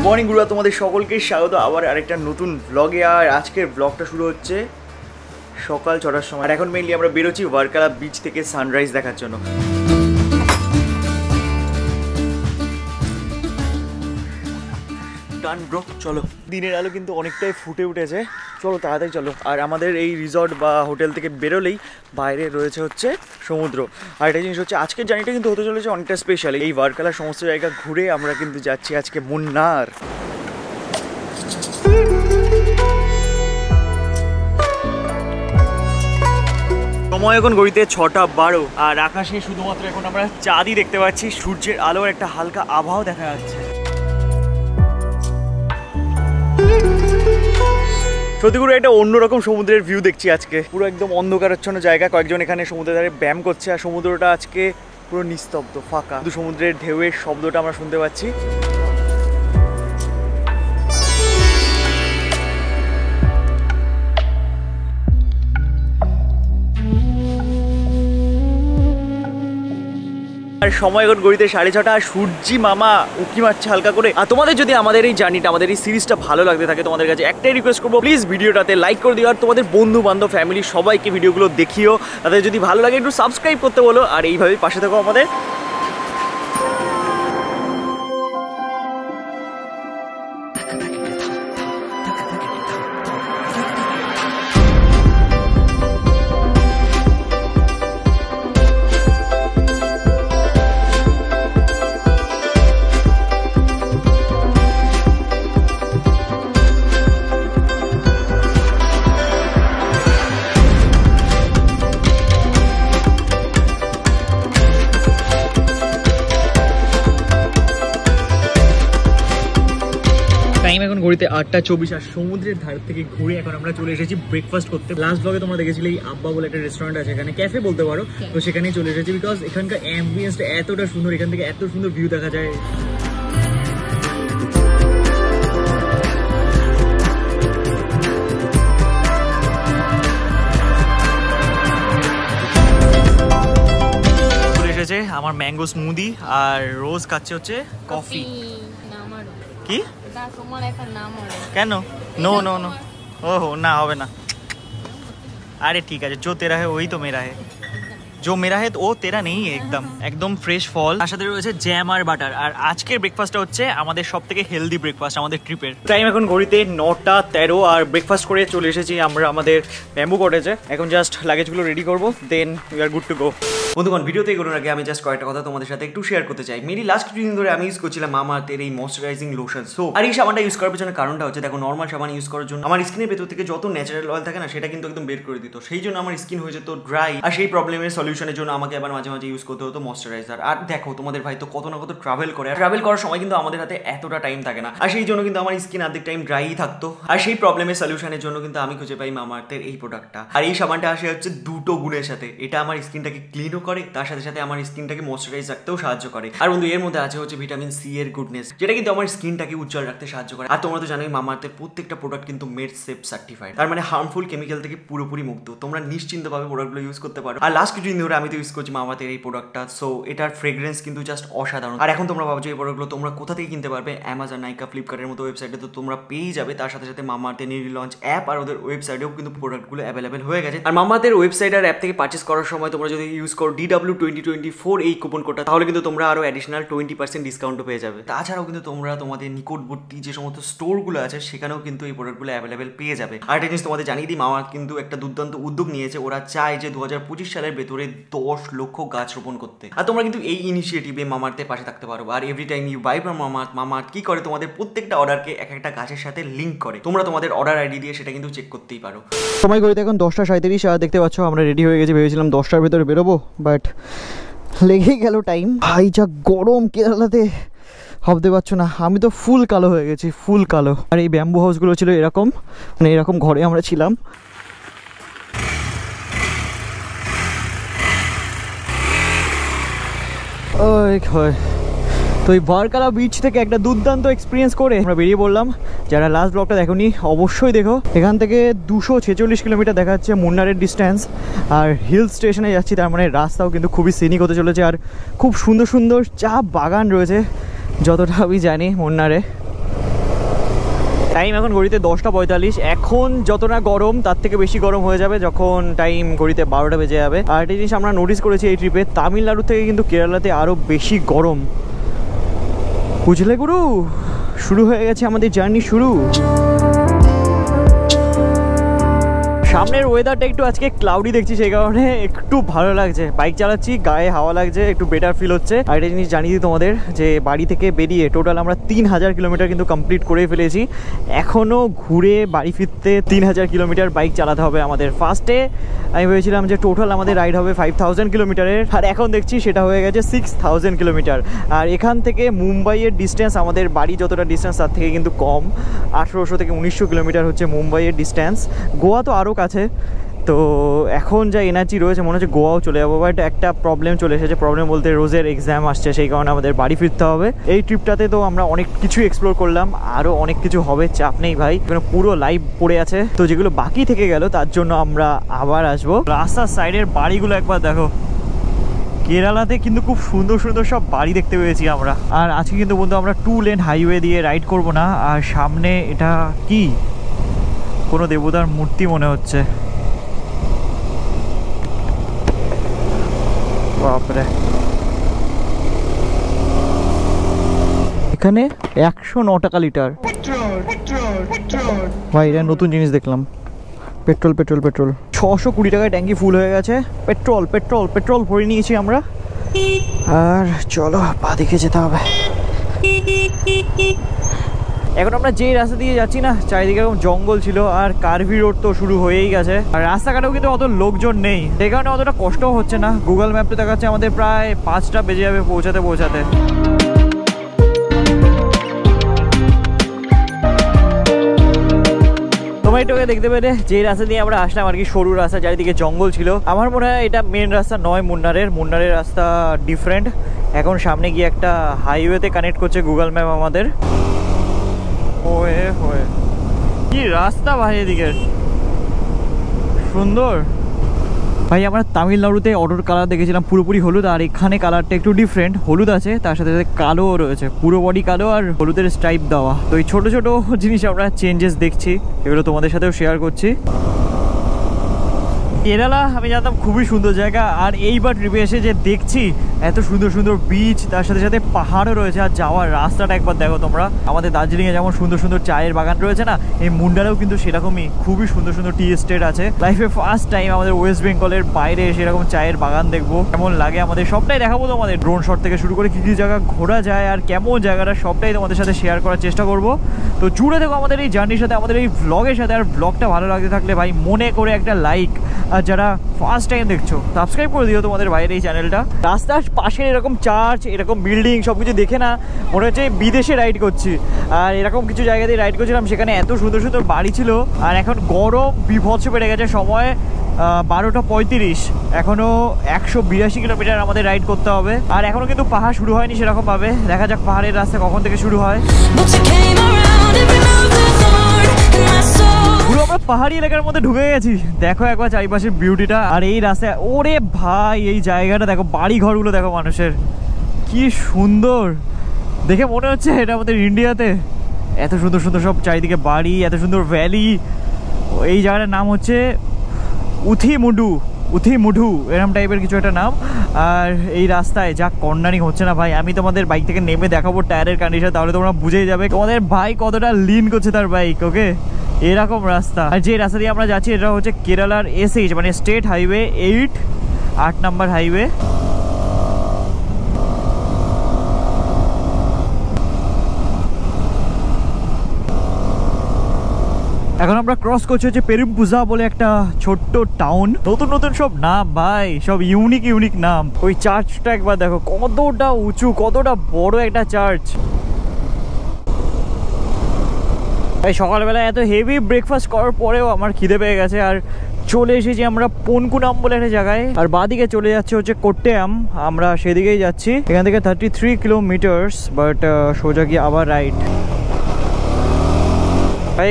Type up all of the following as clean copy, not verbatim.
Morning গুরুরা, তোমাদের সকলকে স্বাগত আবার আরেকটা নতুন ব্লগে। আর আজকের ব্লগটা শুরু হচ্ছে সকাল 6টার সময়। আর এখন মেইনলি আমরা বেরোচ্ছি ভার্কালা বিচ থেকে সানরাইজ দেখার জন্য। ডান ব্রো, চলো। দিনের আলো কিন্তু অনেকটাই ফুটে উঠেছে, চলো তাড়াতাড়ি চলো। আর আমাদের এই রিসর্ট বা হোটেল থেকে বেরোলেই বাইরে রয়েছে হচ্ছে সমুদ্র। আর একটা জিনিস হচ্ছে, আজকের জার্নিটা কিন্তু হতে চলেছে অনেকটা স্পেশাল। এই ভার্কালার সমস্ত জায়গা ঘুরে আমরা কিন্তু যাচ্ছি আজকে মুন্নার। সময় এখন ঘড়িতে 6:12 আর আকাশে শুধুমাত্র এখন আমরা চাঁদই দেখতে পাচ্ছি। সূর্যের আলোর একটা হালকা আবহাওয়া দেখা যাচ্ছে। সত্যি করে একটা অন্যরকম সমুদ্রের ভিউ দেখছি আজকে। পুরো একদম অন্ধকারাচ্ছন্ন জায়গা, কয়েকজন এখানে সমুদ্রের ধারে ব্যায়াম করছে। আর সমুদ্রটা আজকে পুরো নিস্তব্ধ, ফাঁকা, শুধু সমুদ্রের ঢেউয়ের শব্দটা আমরা শুনতে পাচ্ছি। আর সময় এখন ঘড়িতে 6:30 আর সূর্যি মামা উকি মারছে হালকা করে। আর তোমাদের যদি আমাদের এই জার্নিটা, আমাদের এই সিরিজটা ভালো লাগতে থাকে, তোমাদের কাছে একটাই রিকোয়েস্ট করবো, প্লিজ ভিডিওটাতে লাইক করে দিও। আর তোমাদের বন্ধু বান্ধব ফ্যামিলি সবাইকে ভিডিওগুলো দেখিও। তাদের যদি ভালো লাগে একটু সাবস্ক্রাইব করতে বলো। আর এইভাবেই পাশে থাকো আমাদের। এখন ঘড়িতে 8:24 আর সমুদ্রের ধার থেকে ঘুরে এখন আমরা চলে এসেছি ব্রেকফাস্ট করতে। লাস্ট ব্লগে তোমরা দেখেছিলে এই আব্বা বলে একটা রেস্টুরেন্ট আছে, এখানে ক্যাফে বলতে পারো, তো সেখানেই চলে এসেছি। বিকজ এখানকার অ্যাম্বিয়েন্সটা এতটা সুন্দর, এখান থেকে এত সুন্দর ভিউ দেখা যায়। চলে এসেছে আমার ম্যাঙ্গো স্মুদি আর রোজ খাচ্ছে হচ্ছে কফি। কি কেন? নো নো নো, ওহো না, হবে না। আরে ঠিক আছে, जो तेरा है वही तो मेरा है, जो मेरा है वो तेरा नहीं है। একদম ফ্রেশ ফল, তার সাথে রয়েছে জ্যাম আর বাটার। আর আজকের ব্রেকফাস্টটা হচ্ছে আমাদের সব থেকে হেলদি ব্রেকফাস্ট আমাদের ট্রিপের। টাইম এখন ঘড়িতে 9:13 আর ব্রেকফাস্ট করে চলে এসেছি আমরা আমাদের ব্যাম্বু কটেজে। এখন জাস্ট লাগেজগুলো রেডি করবো, then we are good to go. বন্ধুগণ, ভিডিওতে এগোনোর আগে আমি জাস্ট কয়েকটা কথা তোমাদের সাথে একটু শেয়ার করতে চাই। মেরি লাস্ট কিছুদিন ধরে আমি ইউজ করছিলাম মামাআর্থের এই ময়শ্চারাইজিং লোশন সোপ। আর এই সাবানটা ইউজ করার পেছনে কারণটা হচ্ছে, দেখো, নর্মাল সাবান ইউজ করার জন্য আমার স্কিনের ভেতর থেকে যত ন্যাচারাল অয়েল থাকে না, সেটা কিন্তু একদম বের করে দিত। সেই জন্য আমার স্কিন হয়ে যেত ড্রাই। আর সেই প্রবলেমের সলিউশনের জন্য আমাকে আবার মাঝে মাঝে ইউজ করতে হতো ময়শ্চারাইজার। আর দেখো, তোমাদের ভাই তো কত না কত ট্রাভেল করে, ট্রাভেল করার সময় কিন্তু আমাদের হাতে এতটা টাইম থাকে না। আর সেই জন্য কিন্তু আমার স্কিন অর্ধেক টাইম ড্রাই থাকতো। আর সেই প্রবলেমের সলিউশনের জন্য কিন্তু আমি খুঁজে পাই মামাআর্থের এই প্রোডাক্টটা। আর এই সাবানটা আসে হচ্ছে দুটো গুণের সাথে। এটা আমার স্কিনটাকে ক্লিনও করে, তার সাথে সাথে আমার স্কিনটাকে ময়শ্চারাইজ রাখতেও সাহায্য করে। আর বন্ধু, এর মধ্যে আছে হচ্ছে ভিটামিন সি এর গুডনেস, যেটা কিন্তু আমার স্কিনটাকে উজ্জ্বল রাখতে সাহায্য করে। আর তোমরা তো জানোই মামাআর্থের প্রত্যেকটা প্রোডাক্ট কিন্তু মেড সেফ সার্টিফাইড, তার মানে হার্মফুল কেমিক্যাল থেকে পুরোপুরি মুক্ত। তোমরা নিশ্চিন্তভাবে প্রোডাক্টগুলো ইউজ করতে পারো। আর লাস্ট কিছুদিন ধরে আমি তো ইউজ করছি মামাআর্থের এই প্রোডাক্টটা। সো এটার ফ্রেগ্রেন্স কিন্তু জাস্ট অসাধারণ। আর এখন তোমরা ভাবছো এই প্রোডাক্টগুলো তোমরা কোথা থেকে কিনতে পারবে? অ্যামাজন, নাইকা, ফ্লিপকার্টের মতো ওয়েবসাইটে তো তোমরা পেয়ে যাবে। তার সাথে সাথে মামাআর্থের নিউ লঞ্চ অ্যাপ আর ওদের ওয়েবসাইটেও কিন্তু প্রোডাক্টগুলো অ্যাভেলেবেল হয়ে গেছে। আর মামাআর্থের ওয়েবসাইট আর অ্যাপ থেকে পারচেস করার সময় তোমরা যদি ইউজ করো DW2024 এই কুপন কোডটা, তাহলে কিন্তু তোমরা আরো অ্যাডিশনাল 20% ডিসকাউন্টও পেয়ে যাবে। তাছাড়াও কিন্তু তোমরা তোমাদের নিকটবর্তী যে সমস্ত স্টোরগুলো আছে সেখানেও কিন্তু এই প্রোডাক্টগুলো অ্যাভেলেবেল পেয়ে যাবে। আর একটা জিনিস তোমাদের জানিয়ে দিই, মামাআর্থ কিন্তু একটা দুর্দান্ত উদ্যোগ নিয়েছে। ওরা চায় যে 2025 সালের ভেতরে 10 লক্ষ গাছ রোপণ করতে। আর তোমরা কিন্তু এই ইনিশিয়েটিভে মামাআর্থের পাশে থাকতে পারো। আর every time you buy from Mamaearth কি করে, তোমাদের প্রত্যেকটা অর্ডারকে এক একটা গাছের সাথে লিঙ্ক করে। তোমরা তোমাদের অর্ডার আইডি দিয়ে সেটা কিন্তু চেক করতেই পারো। সময় ঘড়িতে এখন 10:37 আর দেখতে পাচ্ছ আমরা রেডি হয়ে গেছি। ভেবেছিলাম 10টার ভেতরে বেরোবো, বাট লেগেই গেল টাইম। ভাই যা গরম কেরালাতে, ভাবতে পারছো না। আমি তো ফুল কালো হয়ে গেছি, ফুল কালো। আর এই ব্যাম্বু হাউসগুলো ছিল এরকম, মানে এরকম ঘরে আমরা ছিলাম। তো এই ভার্কালা বিচ থেকে একটা দুর্দান্ত এক্সপিরিয়েন্স করে আমরা বেরিয়ে পড়লাম। যারা লাস্ট ব্লগটা দেখোনি অবশ্যই দেখো। এখান থেকে 246 কিলোমিটার দেখা যাচ্ছে মুন্নারের ডিস্ট্যান্স। আর হিল স্টেশনে যাচ্ছি, তার মানে রাস্তাও কিন্তু খুবই সিনিক হতে চলেছে। আর খুব সুন্দর সুন্দর চা বাগান রয়েছে যতটা আমি জানি মুন্নারে। টাইম এখন ঘড়িতে 10:45। এখন যতটা গরম তার থেকে বেশি গরম হয়ে যাবে যখন টাইম ঘড়িতে 12টা বেজে যাবে। আর একটা জিনিস আমরা নোটিস করেছি এই ট্রিপে, তামিলনাড়ু থেকে কিন্তু কেরালাতে আরও বেশি গরম, বুঝলে গুরু? শুরু হয়ে গেছে আমাদের জার্নি শুরু। সামনের ওয়েদারটা একটু আজকে ক্লাউডি দেখছি, সেই কারণে একটু ভালো লাগছে। বাইক চালাচ্ছি, গায়ে হাওয়া লাগছে, একটু বেটার ফিল হচ্ছে। আর একটা জিনিস জানিয়ে দিই তোমাদের যে বাড়ি থেকে বেরিয়ে টোটাল আমরা 3000 কিলোমিটার কিন্তু কমপ্লিট করে ফেলেছি। এখনও ঘুরে বাড়ি ফিরতে 3000 কিলোমিটার বাইক চালাতে হবে আমাদের। ফার্স্টে আমি ভেবেছিলাম যে টোটাল আমাদের রাইড হবে 5000 কিলোমিটারের, আর এখন দেখছি সেটা হয়ে গেছে 6000 কিলোমিটার। আর এখান থেকে মুম্বাইয়ের ডিস্টেন্স, আমাদের বাড়ি যতটা ডিস্টেন্স তার থেকে কিন্তু কম, 1800 থেকে 1900 কিলোমিটার হচ্ছে মুম্বাইয়ের ডিস্টেন্স। গোয়া তো আরও কাছে। তো এখন যা এনার্জি রয়েছে মনে হচ্ছে গোয়াও চলে যাবো, বাট একটা প্রবলেম চলে এসেছে। প্রবলেম বলতে রোজের এক্সাম আসছে, সেই কারণে আমাদের বাড়ি ফিরতে হবে। এই ট্রিপটাতে তো আমরা অনেক কিছু এক্সপ্লোর করলাম, আরও অনেক কিছু হবে, চাপ নেই ভাই, এখানে পুরো লাইভ পড়ে আছে। তো যেগুলো বাকি থেকে গেল তার জন্য আমরা আবার আসবো। রাস্তার সাইডের বাড়িগুলো একবার দেখো, কেরালাতে কিন্তু খুব সুন্দর সুন্দর সব বাড়ি দেখতে পেয়েছি আমরা। আর আজকে কিন্তু বন্ধু আমরা 2 লেন হাইওয়ে দিয়ে রাইড করব না। আর সামনে এটা কি, কোনো দেবতার মূর্তি মনে হচ্ছে। বাপরে, এখানে 109 টাকা লিটার ভাই, এটা নতুন জিনিস দেখলাম। পেট্রোল পেট্রোল পেট্রোল 620 টাকায় ট্যাঙ্কি ফুল হয়ে গেছে। পেট্রোল পেট্রোল পেট্রোল ভরে নিয়েছি আমরা। আর চলো পা দিকে যেতে হবে। এখন আমরা যেই রাস্তা দিয়ে যাচ্ছি না, চারিদিকে এরকম জঙ্গল ছিল, আর কার্ভি রোড তো শুরু হয়েই গেছে। আর রাস্তাঘাটেও কিন্তু অত লোকজন নেই, সেই কারণে অতটা কষ্টও হচ্ছে না। গুগল ম্যাপটা দেখাচ্ছে আমাদের প্রায় 5টা বেজে যাবে পৌঁছাতে পৌঁছাতে। তোমরা এটাকে দেখতে পেলে যে রাস্তা দিয়ে আমরা আসলাম আর কি, সরু রাস্তা, চারিদিকে জঙ্গল ছিল। আমার মনে হয় এটা মেন রাস্তা নয় মুন্নারের রাস্তা ডিফারেন্ট। এখন সামনে গিয়ে একটা হাইওয়েতে কানেক্ট করছে গুগল ম্যাপ আমাদের। ওয়ে হয়ে কি রাস্তা ভাই, এদিকে সুন্দর ভাই। আমরা তামিলনাড়ুতে অটোর কালার দেখেছিলাম পুরোপুরি হলুদ, আর এখানে কালারটা একটু ডিফারেন্ট, হলুদ আছে তার সাথে সাথে কালোও রয়েছে, পুরো বডি কালো আর হলুদের স্ট্রাইপ দেওয়া। তো এই ছোট ছোট জিনিস আমরা চেঞ্জেস দেখছি, এগুলো তোমাদের সাথেও শেয়ার করছি। কেরালা আমি জানতাম খুবই সুন্দর জায়গা, আর এইবার ট্রিপে এসে যে দেখছি এত সুন্দর সুন্দর বিচ, তার সাথে সাথে পাহাড়ও রয়েছে। আর যাওয়ার রাস্তাটা একবার দেখো তোমরা। আমাদের দার্জিলিংয়ে যেমন সুন্দর সুন্দর চায়ের বাগান রয়েছে না, এই মুন্ডারেও কিন্তু সেরকমই খুবই সুন্দর সুন্দর টি এস্টেট আছে। লাইফে ফার্স্ট টাইম আমাদের ওয়েস্ট বেঙ্গলের বাইরে এসে এরকম চায়ের বাগান দেখবো, কেমন লাগে আমাদের সবটাই দেখাবো তোমাদের। ড্রোন শট থেকে শুরু করে কী কী জায়গা ঘোরা যায় আর কেমন জায়গাটা সবটাই তোমাদের সাথে শেয়ার করার চেষ্টা করবো। তো জুড়ে দেখো আমাদের এই জার্নির সাথে, আমাদের এই ভ্লগের সাথে। আর ভ্লগটা ভালো লাগতে থাকলে ভাই মনে করে একটা লাইক, আর যারা ফার্স্ট টাইম দেখছো সাবস্ক্রাইব করে দিও তোমাদের বাইরে এই চ্যানেলটা। রাস্তার পাশের এরকম চার্চ, এরকম বিল্ডিং সব কিছু দেখে না মনে হচ্ছে বিদেশে রাইড করছি। আর এরকম কিছু জায়গাতে রাইড করছিলাম, সেখানে এত সুন্দর সুন্দর বাড়ি ছিল। আর এখন গরম বিভৎস বেড়ে গেছে, সময় 12:35, এখনও 182 কিলোমিটার আমাদের রাইড করতে হবে। আর এখনও কিন্তু পাহাড় শুরু হয়নি সেরকমভাবে, দেখা যাক পাহাড়ের রাস্তা কখন থেকে শুরু হয়। পুরো আমরা পাহাড়ি এলাকার মধ্যে ঢুকে গেছি, দেখো একবার চারিপাশের বিউটিটা। আর এই রাস্তায় ওরে ভাই, এই জায়গাটা দেখো, বাড়ি ঘরগুলো দেখো মানুষের, কি সুন্দর দেখে মনে হচ্ছে এটা আমাদের ইন্ডিয়াতে। এত সুন্দর সুন্দর সব চারিদিকে বাড়ি, এত সুন্দর ভ্যালি। এই জায়গাটার নাম হচ্ছে উথিমুডু এরকম টাইপের কিছু একটা নাম। আর এই রাস্তায় যা কর্নারিং হচ্ছে না ভাই, আমি তোমাদের বাইক থেকে নেমে দেখাবো টায়ারের কন্ডিশন, তাহলে তোমরা বুঝেই যাবে তোমাদের ভাই কতটা লিন করছে তার বাইক। ওকে, এরকম রাস্তা। আর যে রাস্তা দিয়ে আমরা যাচ্ছি এটা হচ্ছে কেরালার SH মানে স্টেট হাইওয়ে 8 নম্বর হাইওয়ে। এখন আমরা ক্রস করছি হচ্ছে পেরুমপুজা বলে একটা ছোট্ট টাউন। নতুন নতুন সব নাম ভাই, সব ইউনিক নাম। ওই চার্চটা একবার দেখো, কতটা উঁচু, কতটা বড় একটা চার্চ। এই সকালবেলা এত হেভি ব্রেকফাস্ট করার পরেও আমার খিদে পেয়ে গেছে। আর চলে এসেছি আমরা পনকুনাম বলে একটা জায়গায়, আর বাঁদিকে চলে যাচ্ছে হচ্ছে কোট্টেয়াম, আমরা সেদিকেই যাচ্ছি। এখান থেকে 33 কিলোমিটার্স, বাট সোজা গিয়ে আবার রাইট।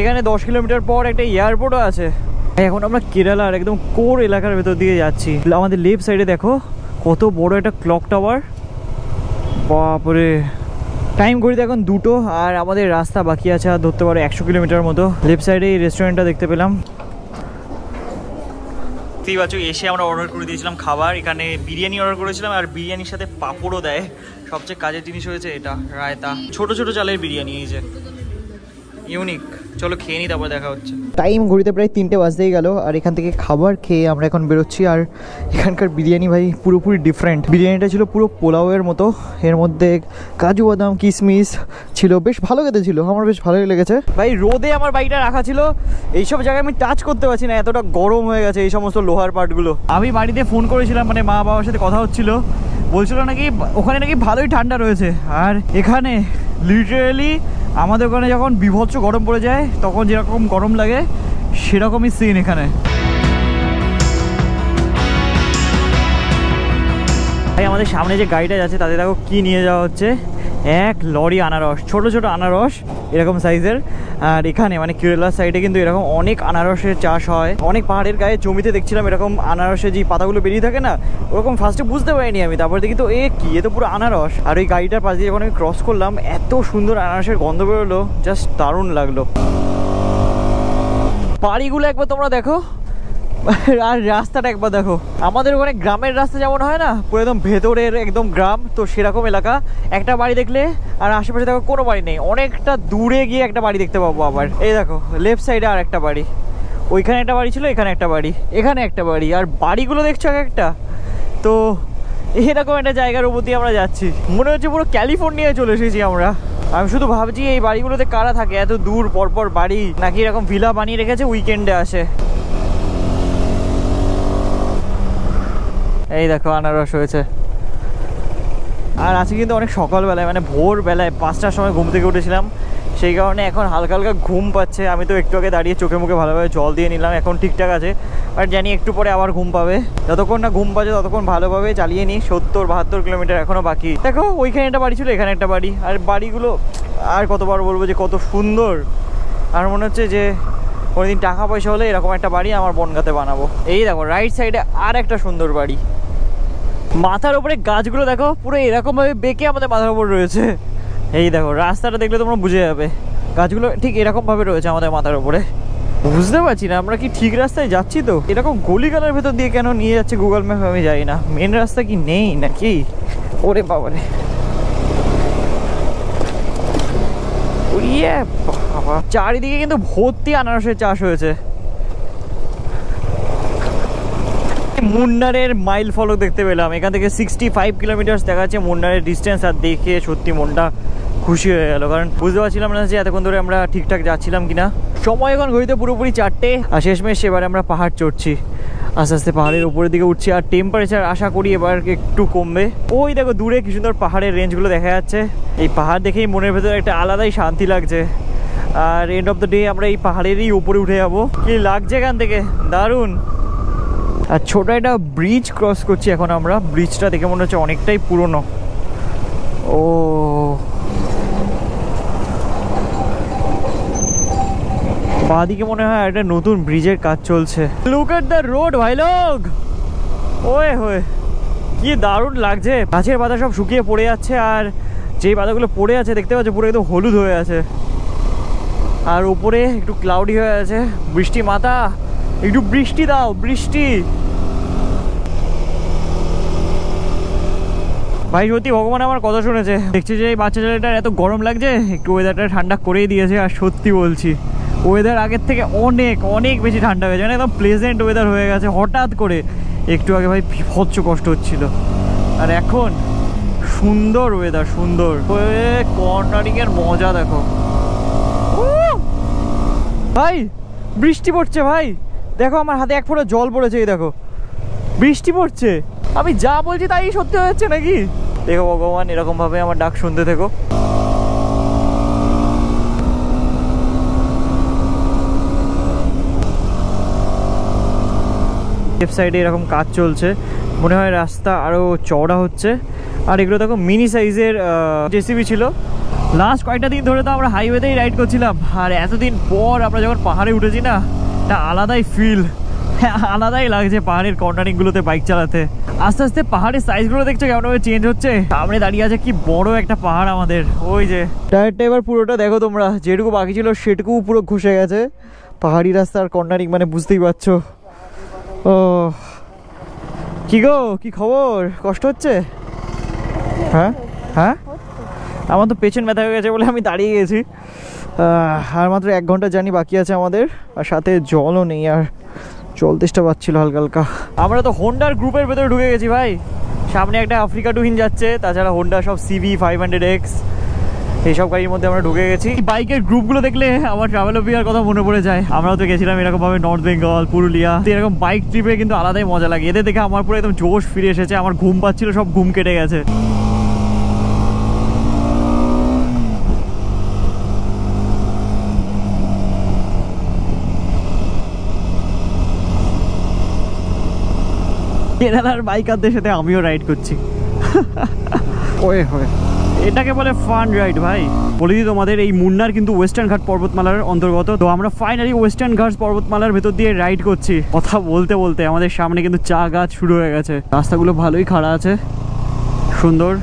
এখানে 10 কিলোমিটার পর একটা এয়ারপোর্টও আছে। এখন আমরা কেরালার একদম কোর এলাকার ভেতর দিকে যাচ্ছি। আমাদের লেফট সাইডে দেখো কত বড় একটা ক্লক টাওয়ার, বাপরে টাইম ঘড়িতে এখন 2টো, আর আমাদের রাস্তা বাকি আছে আর ধরতে পারো 100 কিলোমিটার মতো। লেফট সাইডে এই রেস্টুরেন্টটা দেখতে পেলাম। এসে আমরা অর্ডার করে দিয়েছিলাম খাবার। এখানে বিরিয়ানি অর্ডার করেছিলাম, আর বিরিয়ানির সাথে পাঁপড়ও দেয়। সবচেয়ে কাজের জিনিস হয়েছে এটা রায়তা, ছোট ছোট চালের বিরিয়ানি, এই যে ইউনিক। চলো খেয়ে নিই, তারপর দেখা হচ্ছে। টাইম ঘড়িতে প্রায় 3টে বাজতেই গেল, আর এখান থেকে খাবার খেয়ে আমরা এখন বেরোচ্ছি। আর এখানকার বিরিয়ানি ভাই পুরোপুরি ডিফারেন্ট। বিরিয়ানিটা ছিল পুরো পোলাওয়ের মতো, এর মধ্যে কাজু বাদাম কিশমিশ ছিল, বেশ ভালো খেতে ছিল, আমার বেশ ভালোই লেগেছে। ভাই রোদে আমার বাইকটা রাখা ছিল, এইসব জায়গায় আমি টাচ করতে পারছি না, এতটা গরম হয়ে গেছে এই সমস্ত লোহার পার্টগুলো। আমি বাড়িতে ফোন করেছিলাম, মানে মা বাবার সাথে কথা হচ্ছিল, বলছিল নাকি ওখানে নাকি ভালোই ঠান্ডা রয়েছে। আর এখানে লিটারেলি আমাদের ওখানে যখন বিভৎস গরম পড়ে যায় তখন যেরকম গরম লাগে সেরকমই সিন এখানে। ভাই আমাদের সামনে যে গাড়িটা যাচ্ছে তাতে দেখো কি নিয়ে যাওয়া হচ্ছে, এক লরি আনারস, ছোট ছোট আনারস এরকম সাইজের। আর এখানে মানে কেরালার সাইডে কিন্তু এরকম অনেক আনারসের চাষ হয়, অনেক পাহাড়ের গায়ে জমিতে দেখছিলাম এরকম আনারসের যে পাতাগুলো বেরিয়ে থাকে না, ওরকম ফার্স্টে বুঝতে পারিনি আমি, তারপর দেখি তো কি এ তো পুরো আনারস। আর ওই গাড়িটার পাশ দিয়ে যখন আমি ক্রস করলাম এত সুন্দর আনারসের গন্ধ বেরোলো, জাস্ট দারুণ লাগলো। বাড়িগুলো একবার তোমরা দেখো, আর রাস্তাটা একবার দেখো। আমাদের ওখানে গ্রামের রাস্তা যেমন হয় না, পুরো একদম ভেতরের একদম গ্রাম, তো সেরকম এলাকা। একটা বাড়ি দেখলে আর আশেপাশে দেখো কোনো বাড়ি নেই, অনেকটা দূরে গিয়ে একটা বাড়ি দেখতে পাবো। আবার এই দেখো লেফট সাইডে আর একটা বাড়ি, ওইখানে একটা বাড়ি ছিল, এখানে একটা বাড়ি, এখানে একটা বাড়ি, আর বাড়িগুলো দেখছো এক একটা। তো এরকম একটা জায়গার উপর দিয়ে আমরা যাচ্ছি, মনে হচ্ছে পুরো ক্যালিফোর্নিয়ায় চলে এসেছি আমরা। আমি শুধু ভাবছি এই বাড়িগুলোতে কারা থাকে, এত দূর পরপর বাড়ি, নাকি এরকম ভিলা বানিয়ে রেখেছে উইকেন্ডে আসে। এই দেখো আনারস হয়েছে। আর আছে কিন্তু অনেক সকালবেলায়, মানে ভোরবেলায় 5টার সময় ঘুম থেকে উঠেছিলাম, সেই কারণে এখন হালকা হালকা ঘুম পাচ্ছে। আমি তো একটু আগে দাঁড়িয়ে চোখে মুখে ভালোভাবে জল দিয়ে নিলাম, এখন ঠিকঠাক আছে। আর জানি একটু পরে আবার ঘুম পাবে, যতক্ষণ না ঘুম পাচ্ছে ততক্ষণ ভালোভাবে চালিয়ে নিই। 70-72 কিলোমিটার এখনও বাকি। দেখো ওইখানে একটা বাড়ি ছিল, এখানে একটা বাড়ি, আর বাড়িগুলো আর কতবার বলবো যে কত সুন্দর। আর মনে হচ্ছে যে কোনোদিন টাকা পয়সা হলে এরকম একটা বাড়ি আমার বনগাঁতে বানাবো। এই দেখো রাইট সাইডে আর একটা সুন্দর বাড়ি। মাথার উপরে গাছগুলো দেখো পুরো এরকমভাবে বেঁকে আমাদের মাথার উপর রয়েছে। এই দেখো রাস্তাটা দেখলে তোমরা বুঝে যাবে, গাছগুলো ঠিক এরকমভাবে রয়েছে আমাদের মাথার উপরে। বুঝতে পারছি না আমরা কি ঠিক রাস্তায় যাচ্ছি। তো এরকম গলিগালার ভেতর দিয়ে কেন নিয়ে যাচ্ছে গুগল ম্যাপ আমি জানি না, মেন রাস্তা কি নেই নাকি। ওরে বাবারে, বাবা চারিদিকে কিন্তু ভর্তি আনারসের চাষ হয়েছে। মুন্নারের মাইল ফলক দেখতে পেলাম, এখান থেকে 65 কিলোমিটার দেখাচ্ছে মুন্নারের ডিস্টেন্স। আর দেখে সত্যি মনটা খুশি হয়ে গেল, কারণ বুঝতে পারছিলাম না যে এতক্ষণ ধরে আমরা ঠিকঠাক যাচ্ছিলাম কিনা। সময় এখন ঘড়িতে পুরোপুরি 4টে, আর শেষমেশ এবারে আমরা পাহাড় চড়ছি, আস্তে আস্তে পাহাড়ের উপরের দিকে উঠছি। আর টেম্পারেচার আশা করি এবার একটু কমবে। ওই দেখো দূরে কি সুন্দর পাহাড়ের রেঞ্জগুলো দেখা যাচ্ছে। এই পাহাড় দেখেই মনের ভেতরে একটা আলাদাই শান্তি লাগছে। আর এন্ড অফ দ্য ডে আমরা এই পাহাড়েরই উপরে উঠে যাবো। কি লাগছে এখান থেকে, দারুণ। আর ছোট একটা ব্রিজ ক্রস করছি এখন আমরা, ব্রিজটা দেখে মনে হচ্ছে অনেকটাই পুরনো। ও বাঁদিকে মনে হয় একটা নতুন ব্রিজের কাজ চলছে। লুক এট দ্য রোড ভাই লোক, ওয়ে হয়ে কি দারুণ লাগছে। গাছের পাতা সব শুকিয়ে পড়ে যাচ্ছে, আর যেই পাতাগুলো পড়ে আছে দেখতে পাচ্ছ পুরো একদম হলুদ হয়ে আছে। আর উপরে একটু ক্লাউডি হয়ে আছে, বৃষ্টি মাথা, একটু বৃষ্টি দাও, বৃষ্টি। ভাই সত্যি ভগবান আমার কথা শুনেছে, দেখছি যে এই বাচ্চা ছেলেটার এত গরম লাগছে, একটু ওয়েদারটা ঠান্ডা করেই দিয়েছে। আর সত্যি বলছি ওয়েদার আগের থেকে অনেক অনেক বেশি ঠান্ডা হয়েছে, মানে একদম প্লেজেন্ট ওয়েদার হয়ে গেছে হঠাৎ করে। একটু আগে ভাই বিভৎস কষ্ট হচ্ছিল, আর এখন সুন্দর ওয়েদার, সুন্দর। কর্নারিং এর মজা দেখো ভাই, বৃষ্টি পড়ছে ভাই, দেখো আমার হাতে 1 ফোঁটা জল পড়েছে, এই দেখো বৃষ্টি পড়ছে। আমি যা বলছি তাই সত্যি হচ্ছে নাকি। দেখো ভগবান এরকম ভাবে আমার ডাক শুনতে থেকো। লেফট সাইডে এরকম কাজ চলছে, মনে হয় রাস্তা আরো চওড়া হচ্ছে। আর এগুলো দেখো মিনি সাইজের জেসিবি ছিল। লাস্ট কয়েকটা দিন ধরে তো আমরা হাইওয়েতেই রাইড করছিলাম, আর এতদিন পর আমরা যখন পাহাড়ে উঠেছি না, একটা আলাদাই ফিল, আলাদাই লাগছে পাহাড়ের কর্নারিংগুলোতে বাইক চালাতে। আস্তে আস্তে পাহাড়ের সাইজগুলো দেখছো কেমন ভাবে চেঞ্জ হচ্ছে। সামনে দাঁড়িয়ে আছে কি বড় একটা পাহাড় আমাদের, ওই যে টায়ারটা এবার পুরোটা দেখো তোমরা, যেটুকু বাকি ছিল সেটুকু পুরো ঘুষে গেছে। পাহাড়ি রাস্তার কর্নারিং মানে বুঝতেই পারছো। ও কি গো, কি খবর, কষ্ট হচ্ছে? হ্যাঁ হ্যাঁ, আমার তো পেছন ব্যথা হয়ে গেছে বলে আমি দাঁড়িয়ে গেছি। আর মাত্র 1 ঘন্টা জার্নি বাকি আছে আমাদের, আর সাথে জলও নেই, আর জল তেষ্টা পাচ্ছিল হালকা হালকা। আমরা তো হোন্ডার গ্রুপের ভেতরে ঢুকে গেছি ভাই। সামনে একটা আফ্রিকা টুহিন যাচ্ছে, তাছাড়া হোন্ডা সব সিবি 500X এইসব গাড়ির মধ্যে আমরা ঢুকে গেছি। বাইকের গ্রুপগুলো দেখলে আমার ট্রাভেলোপিয়ার কথা মনে পড়ে যায়। আমরাও তো গেছিলাম এরকম ভাবে নর্থ বেঙ্গল, পুরুলিয়া, এরকম বাইক ট্রিপে কিন্তু আলাদাই মজা লাগে। এদের দেখে আমার পুরো একদম জোশ ফিরে এসেছে, আমার ঘুম পাচ্ছিল, সব ঘুম কেটে গেছে। কেরালার বাইকারদের সাথে আমিও রাইড করছি। ওয়ে হয়, এটাকে বলে ফান রাইড ভাই। বলে দিই তোমাদের, এই মুন্নার কিন্তু ওয়েস্টার্ন ঘাট পর্বতমালার অন্তর্গত। তো আমরা ফাইনালি ওয়েস্টার্ন ঘাট পর্বতমালার ভেতর দিয়ে রাইড করছি। কথা বলতে বলতে আমাদের সামনে কিন্তু চা গাছ শুরু হয়ে গেছে। রাস্তাগুলো ভালোই খাড়া আছে, সুন্দর।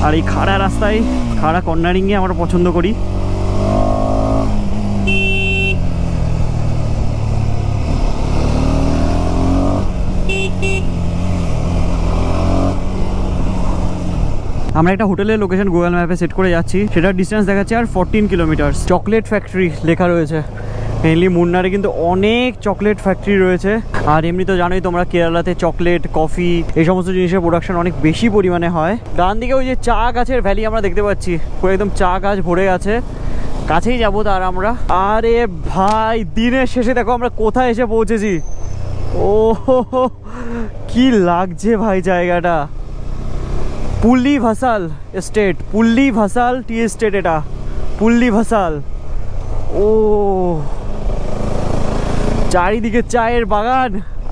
আর এই খাড়া রাস্তায় খাড়া কর্নারিংয়ে আমরা পছন্দ করি। আমরা একটা হোটেলের লোকেশন গুগল ম্যাপে সেট করে যাচ্ছি, সেটার ডিস্টেন্স দেখাচ্ছে আর 14 কিলোমিটার। চকলেট ফ্যাক্টরি লেখা রয়েছে। মেনলি মুন্নারে কিন্তু অনেক চকলেট ফ্যাক্টরি রয়েছে। আর এমনি তো জানোই তোমরা, কেরালাতে চকলেট, কফি এই সমস্ত জিনিসের প্রোডাকশন অনেক বেশি পরিমাণে হয়। ডান দিকে ওই যে চা গাছের ভ্যালি আমরা দেখতে পাচ্ছি, পুরো একদম চা গাছ ভরে আছে। কাছেই যাবো তার আমরা। আরে ভাই, দিনের শেষে দেখো আমরা কোথায় এসে পৌঁছেছি। ও কি লাগছে ভাই জায়গাটা। Pullivasal estate, Pullivasal tea estate, এটা পুল্লি ভাসাল। ও চারিদিকে চায়ের বাগান,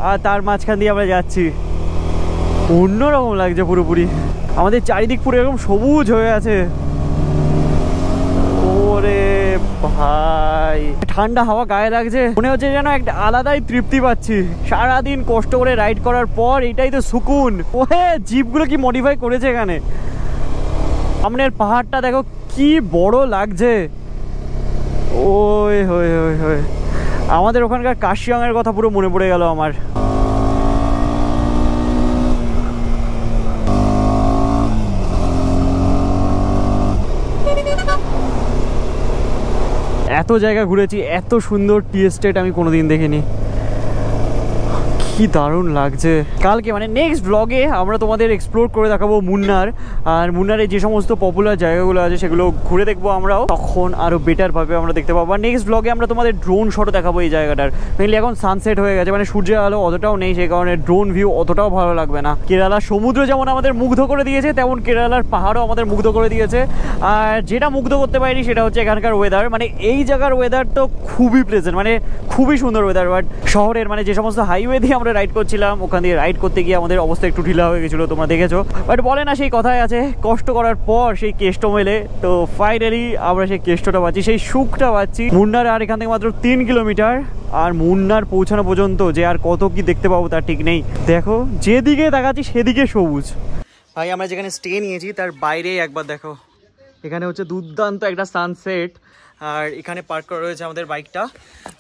আর তার মাঝখান দিয়ে আমরা যাচ্ছি। অন্যরকম লাগছে পুরোপুরি, আমাদের চারিদিক পুরো এরকম সবুজ হয়ে আছে। ওরে ভাই, ঠান্ডা হাওয়া গায়ে লাগছে, মনে হচ্ছে যেন একটা আলাদাই তৃপ্তি পাচ্ছি। সারাদিন কষ্ট করে রাইড করার পর এটাই তো সুকুন। ওহে, জিপগুলো কি মডিফাই করেছে এখানে। সামনের পাহাড়টা দেখো কি বড় লাগছে। ওই হই হই হই, আমাদের ওখানকার কাশিয়াংয়ের কথা পুরো মনে পড়ে গেল আমার। এত জায়গা ঘুরেছি, এত সুন্দর টি এস্টেট আমি কোনোদিন দেখিনি। কি দারুণ লাগছে। কালকে মানে নেক্সট ব্লগে আমরা তোমাদের এক্সপ্লোর করে দেখাবো মুন্নার। আর মুন্নারে যে সমস্ত পপুলার জায়গাগুলো আছে সেগুলো ঘুরে দেখবো আমরাও, তখন আরও বেটার ভাবে আমরা দেখতে পাবো। আর নেক্সট ব্লগে আমরা তোমাদের ড্রোন শটও দেখাবো এই জায়গাটার। মেনলি এখন সানসেট হয়ে গেছে, মানে সূর্যের আলো অতটাও নেই, সেই কারণে ড্রোন ভিউ অতটাও ভালো লাগবে না। কেরালার সমুদ্র যেমন আমাদের মুগ্ধ করে দিয়েছে, তেমন কেরালার পাহাড়ও আমাদের মুগ্ধ করে দিয়েছে। আর যেটা মুগ্ধ করতে পারিনি সেটা হচ্ছে এখানকার ওয়েদার। মানে এই জায়গার ওয়েদার তো খুবই প্লেজেন্ট, মানে খুবই সুন্দর ওয়েদার। বাট শহরের মানে যে সমস্ত হাইওয়ে দিয়ে আমরা রাইড করছিলাম, ওখান দিয়ে রাইড করতে গিয়ে আমাদের অবস্থা একটু ঢিলা হয়ে গেছিলো, তোমরা দেখেছো। বাট বলে না, সেই কথাই আছে, কষ্ট করার পর সেই কেষ্ট মেলে। তো ফাইনালি আমরা সেই কেষ্টটা পাচ্ছি, সেই সুখটা পাচ্ছি। মুন্নার আর এখান থেকে মাত্র 3 কিলোমিটার। আর মুন্নার পৌঁছানো পর্যন্ত যে আর কত কি দেখতে পাবো তার ঠিক নেই। দেখো যেদিকে তাকাচ্ছি সেদিকে সবুজ। ভাই আমরা যেখানে স্টে নিয়েছি তার বাইরে একবার দেখো, এখানে হচ্ছে দুর্দান্ত একটা সানসেট। আর এখানে পার্ক করা রয়েছে আমাদের বাইকটা।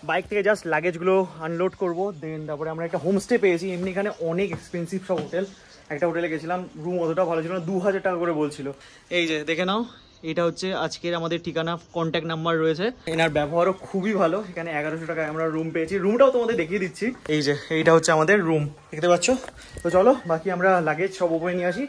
বাইক থেকে জাস্ট লাগেজগুলো আনলোড করবো, দেন তারপরে আমরা একটা হোমস্টে পেয়েছি। এমনি এখানে অনেক এক্সপেন্সিভ সব হোটেল। একটা হোটেলে গেছিলাম, রুম অতটা ভালো ছিল না, 2000 টাকা করে বলছিল। এই যে দেখে নাও, এটা হচ্ছে আজকের আমাদের ঠিকানা, কন্ট্যাক্ট নাম্বার রয়েছে। এনার ব্যবহারও খুবই ভালো। এখানে 1100 টাকায় আমরা রুম পেয়েছি। রুমটাও তোমাদের দেখিয়ে দিচ্ছি। এই যে এইটা হচ্ছে আমাদের রুম, দেখতে পাচ্ছ। তো চলো বাকি আমরা লাগেজ সব উপরে নিয়ে আসি।